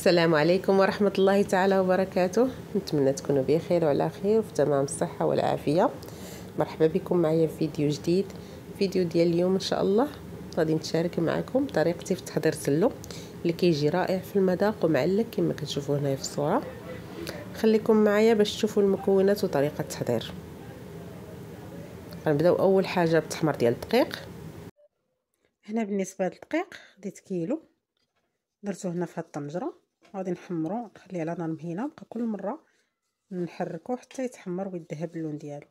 السلام عليكم ورحمة الله تعالى وبركاته. نتمنى تكونوا بخير وعلى خير وفي تمام الصحة والعافية. مرحبا بكم معايا في فيديو جديد. فيديو ديال اليوم ان شاء الله غادي نتشارك معكم طريقتي في تحضير سلو اللي كيجي رائع في المذاق ومعلق كما كتشوفوا هنا في الصورة. خليكم معايا باش تشوفوا المكونات وطريقة التحضير. غنبداو اول حاجة بالتحمر ديال الدقيق. هنا بالنسبة للدقيق خديت كيلو، درتو هنا في هاد الطنجره، غادي نحمرو نخليه على نار مهيله، نبقى كل مره نحركو حتى يتحمر ويذهب اللون ديالو.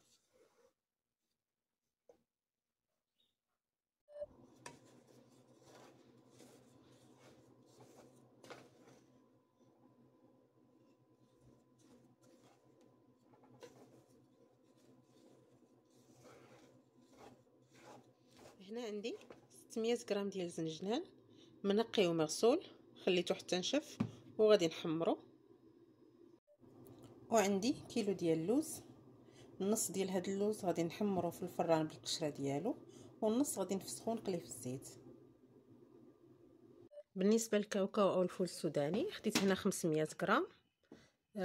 هنا عندي 600 غرام ديال الزنجنان منقي ومغسول، خليته حتى نشف وغادي نحمرو. وعندي كيلو ديال اللوز، النص ديال هاد اللوز غادي نحمرو في الفران بالقشره ديالو، والنص غادي نفسخو نقليه في الزيت. بالنسبه للكاوكاو او الفول السوداني خديت هنا 500 غرام،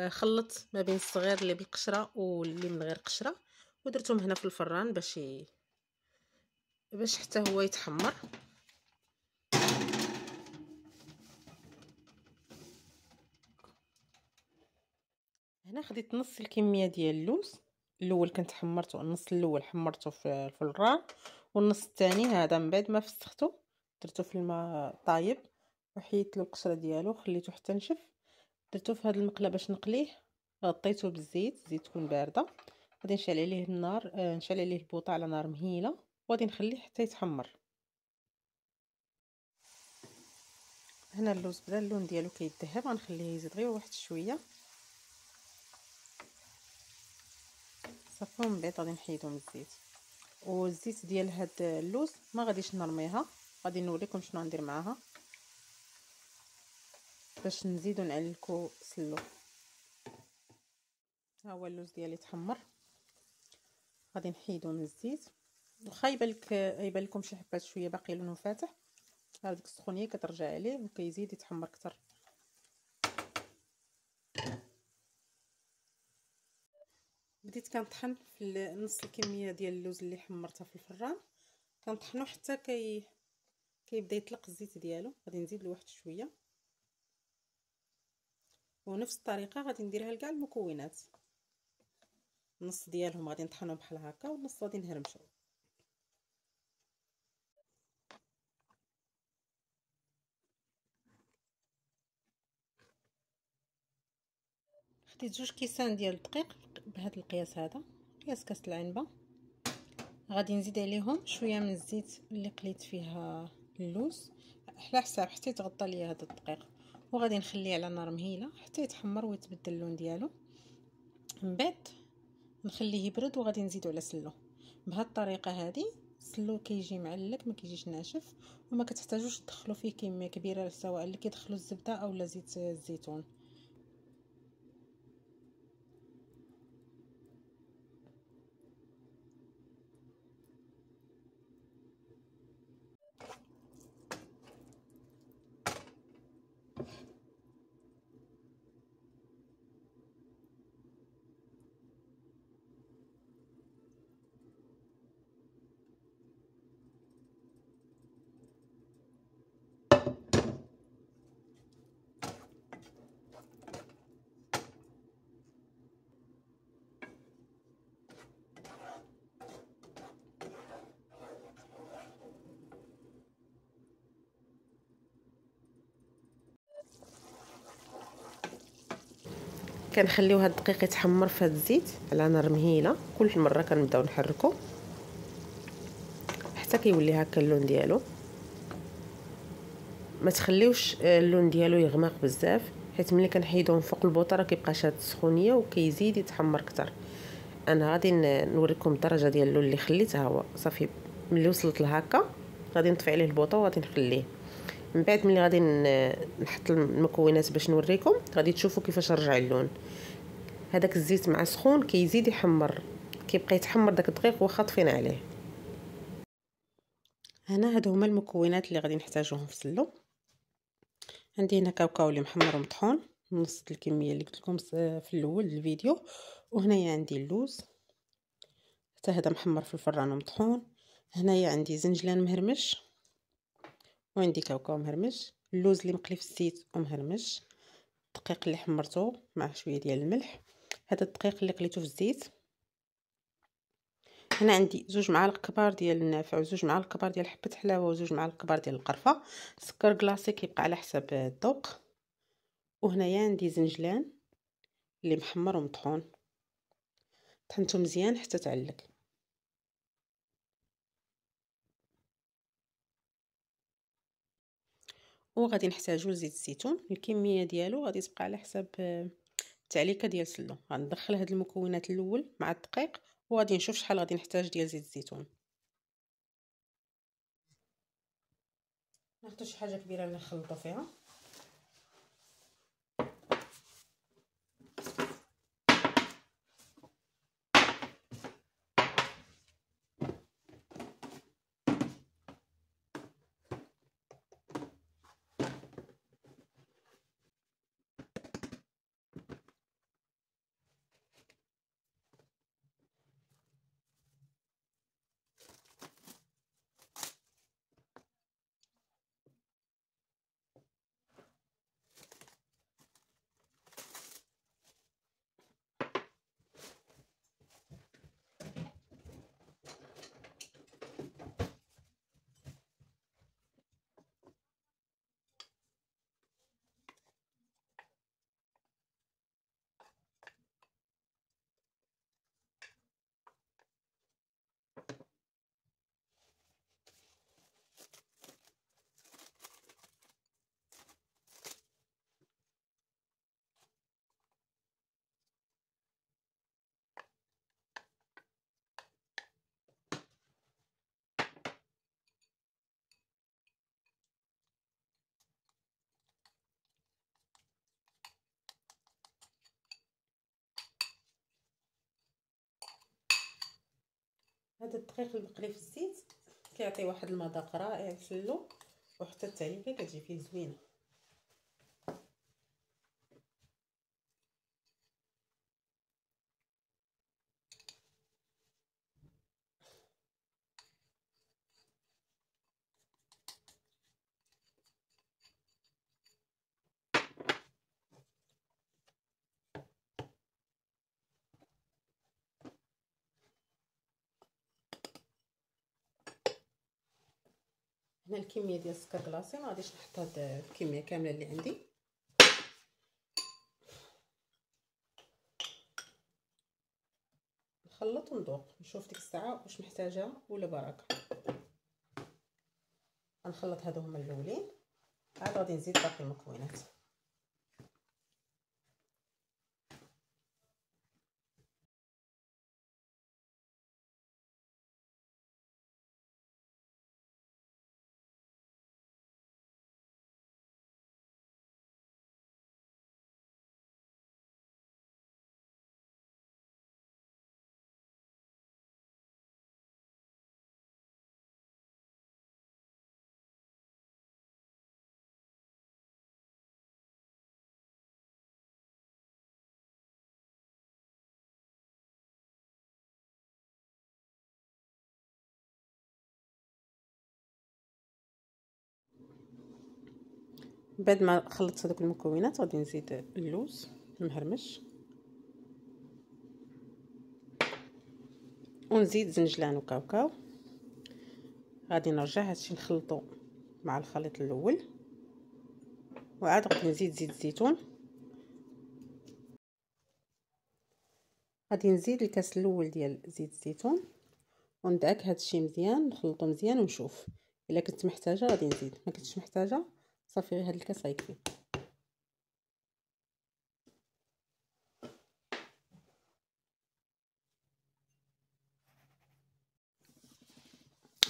خلطت ما بين الصغير اللي بالقشره واللي من غير قشره ودرتهم هنا في الفران باش حتى هو يتحمر. هنا خديت نص الكميه ديال اللوز، الاول كنت حمرته، النص الاول حمرته في الران، والنص الثاني هذا من بعد ما فسختو درتو في الماء طايب وحيدت له القشره ديالو، خليته حتى نشف، درتو في هذا المقله باش نقليه، غطيته بالزيت، الزيت تكون بارده، غادي نشعل عليه النار، نشعل عليه البوطه على نار مهيله وغادي نخليه حتى يتحمر. هنا اللوز بدا اللون ديالو كيذهب، غنخليه يزيد غير واحد شويه صافي، ومن بعد غادي نحيدو من الزيت. والزيت ديال هاد اللوز ما غاديش نرميها، غادي نوريكم شنو ندير معاها باش نزيدو نعلكو سلو. ها هو اللوز ديالي تحمر، غادي نحيدو من الزيت، واخا يبان لكم شي حبات شويه باقي لونه فاتح، هذيك السخونيه كترجع عليه وكيزيد يتحمر اكثر. بديت كنطحن في نص الكميه ديال اللوز اللي حمرتها في الفران، كنطحنو حتى كيبدا يطلق الزيت ديالو، غادي نزيد له واحد شويه، ونفس الطريقه غادي نديرها لكاع المكونات، النص ديالهم غادي نطحنهم بحال هكا والنص غادي نهرمشو. خديت 2 كيسان ديال الدقيق بهذا القياس، هذا قياس كاس العنبه، غادي نزيد عليهم شويه من الزيت اللي قليت فيها اللوز على حساب حتى يتغطى ليا هذا الدقيق، وغادي نخليه على نار مهيله حتى يتحمر ويتبدل اللون ديالو. من بعد نخليه يبرد وغادي نزيدو على سلو. بهذه الطريقه هذه السلو كيجي معلق، ما كيجيش ناشف، وما كتحتاجوش تدخلوا فيه كميه كبيره سواء اللي كيدخلوا الزبده اولا زيت الزيتون. كنخليو هاد الدقيق يتحمر في هاد الزيت على نار مهيله، كل مره كنبداو نحركو حتى كيولي هكا اللون ديالو. ما تخليوش اللون ديالو يغمق بزاف، حيت ملي كنحيدوه من فوق البوطه راه كيبقى شاد السخونيه وكيزيد يتحمر اكثر. انا غادي نوريكم الدرجه ديال اللون اللي خليتها، هو صافي ملي وصلت لهكا غادي نطفي عليه البوطه وغادي نخليه. من بعد ملي غادي نحط المكونات باش نوريكم غادي تشوفوا كيفاش رجع اللون. هذاك الزيت مع سخون كيزيد يحمر، كيبقى يتحمر داك الدقيق واخا طفينا عليه. هنا هادو هما المكونات اللي غادي نحتاجوهم في سلو. عندي هنا كاوكاو اللي محمر ومطحون نص الكميه اللي قلت لكم في الاول الفيديو. وهنايا عندي اللوز حتى هذا محمر في الفران ومطحون. هنايا عندي زنجلان مهرمش، وعندي كاوكاو مهرمش، اللوز اللي مقلي في الزيت ومهرمش، الدقيق اللي حمرته مع شويه ديال الملح، هذا الدقيق اللي قليته في الزيت. هنا عندي 2 معالق كبار ديال النافع و2 معالق كبار ديال حبه حلاوه و2 معالق كبار ديال القرفه. سكر كلاصي كيبقى على حسب الذوق. وهنايا عندي زنجلان اللي محمر ومطحون، طحنته مزيان حتى تعلق. وغادي نحتاجو لزيت الزيتون، الكميه ديالو غادي تبقى على حسب التعليكه ديال سلو. غندخل هاد المكونات الاول مع الدقيق وغادي نشوف شحال غادي نحتاج ديال زيت الزيتون. ناخذ شي حاجه كبيره اللي نخلطو فيها. هذا الدقيق المقلي في الزيت كيعطي واحد المذاق رائع في اللو، وحتى التعليكه كتجي فيه زوينه. هنا الكميه ديال السكر كلاصي ما غاديش نحط هاد الكميه كامله اللي عندي. نخلط ونذوق نشوف ديك الساعه واش محتاجه ولا بركه. غنخلط هادو هما الاولين، عاد غادي نزيد باقي المكونات. بعد ما خلطت هذوك المكونات غادي نزيد اللوز المهرمش، ونزيد زنجلان وكاوكاو. غادي نرجع هادشي نخلطو مع الخليط الاول، وعاد غادي نزيد زيت الزيتون. غادي نزيد الكاس الاول ديال زيت الزيتون وندعك هادشي مزيان، نخلطو مزيان ونشوف الا كنت محتاجه غادي نزيد، ما كنتش محتاجه صافي غير هاد الكاس غيكفي.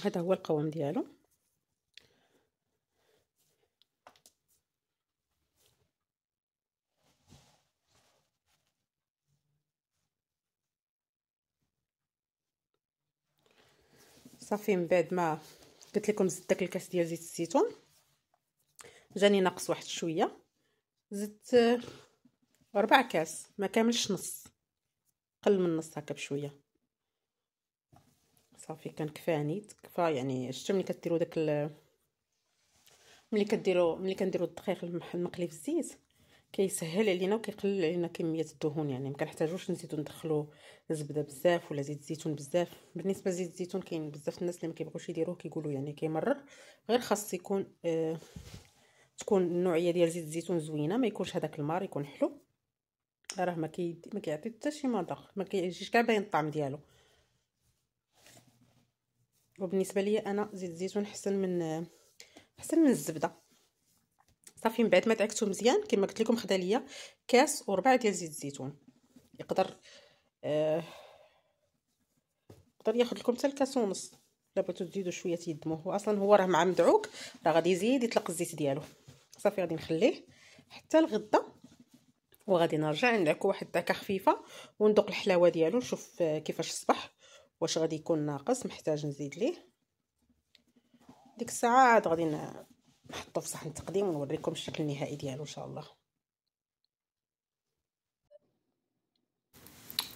هذا هو القوام ديالو. صافي من بعد ما قلت لكم زدت داك الكاس ديال زيت الزيتون، جاني ناقص واحد شويه، زدت 4 كاس، ما كاملش نص، قل من نص هكا بشويه. صافي كان كفاني تكفى يعني. شفتوا ملي كديروا داك ملي كنديروا الدقيق المقلي في الزيت كيسهل علينا وكيقلل علينا كميه الدهون، يعني ما كنحتاجوش نزيدو ندخلوا الزبده بزاف ولا زيت الزيتون بزاف. بالنسبه لزيت الزيتون كاين بزاف الناس اللي ما كيبغوش يديروه، كيقولوا يعني كيمرر، غير خاص يكون تكون النوعيه ديال زيت الزيتون زوينه، ما يكونش هذاك المار، يكون حلو. راه ما كيعطي حتى شي مذاق، ما كيجيش كاع باين الطعم ديالو. وبالنسبه لي انا زيت الزيتون احسن من الزبده. صافي من بعد ما دعكته مزيان كما قلت لكم، خدا ليا كاس وربع ديال زيت الزيتون. يقدر ياخذ لكم حتى الكاس ونص. الا بغيتو تزيدوا شويه تيدموه، واصلا هو راه مع مدعوك راه غادي يزيد يطلق الزيت ديالو. صافي غادي نخليه حتى الغدا، وغادي نرجع ندعكو واحد الدعكه خفيفه وندوق الحلاوه ديالو، نشوف كيفاش صبح، واش غادي يكون ناقص محتاج نزيد ليه. ديك الساعه عاد غادي نحطو في صحن التقديم ونوريكم الشكل النهائي ديالو ان شاء الله.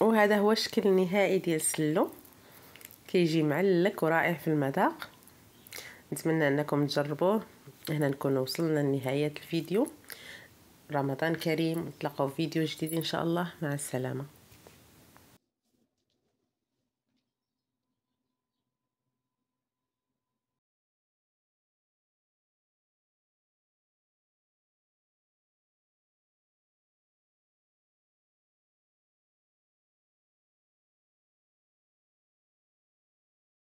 وهذا هو الشكل النهائي ديال السلو، كيجي معلك ورائع في المذاق. نتمنى انكم تجربوه. هنا نكون وصلنا لنهايه الفيديو. رمضان كريم، نتلاقاو في فيديو جديد ان شاء الله. مع السلامه.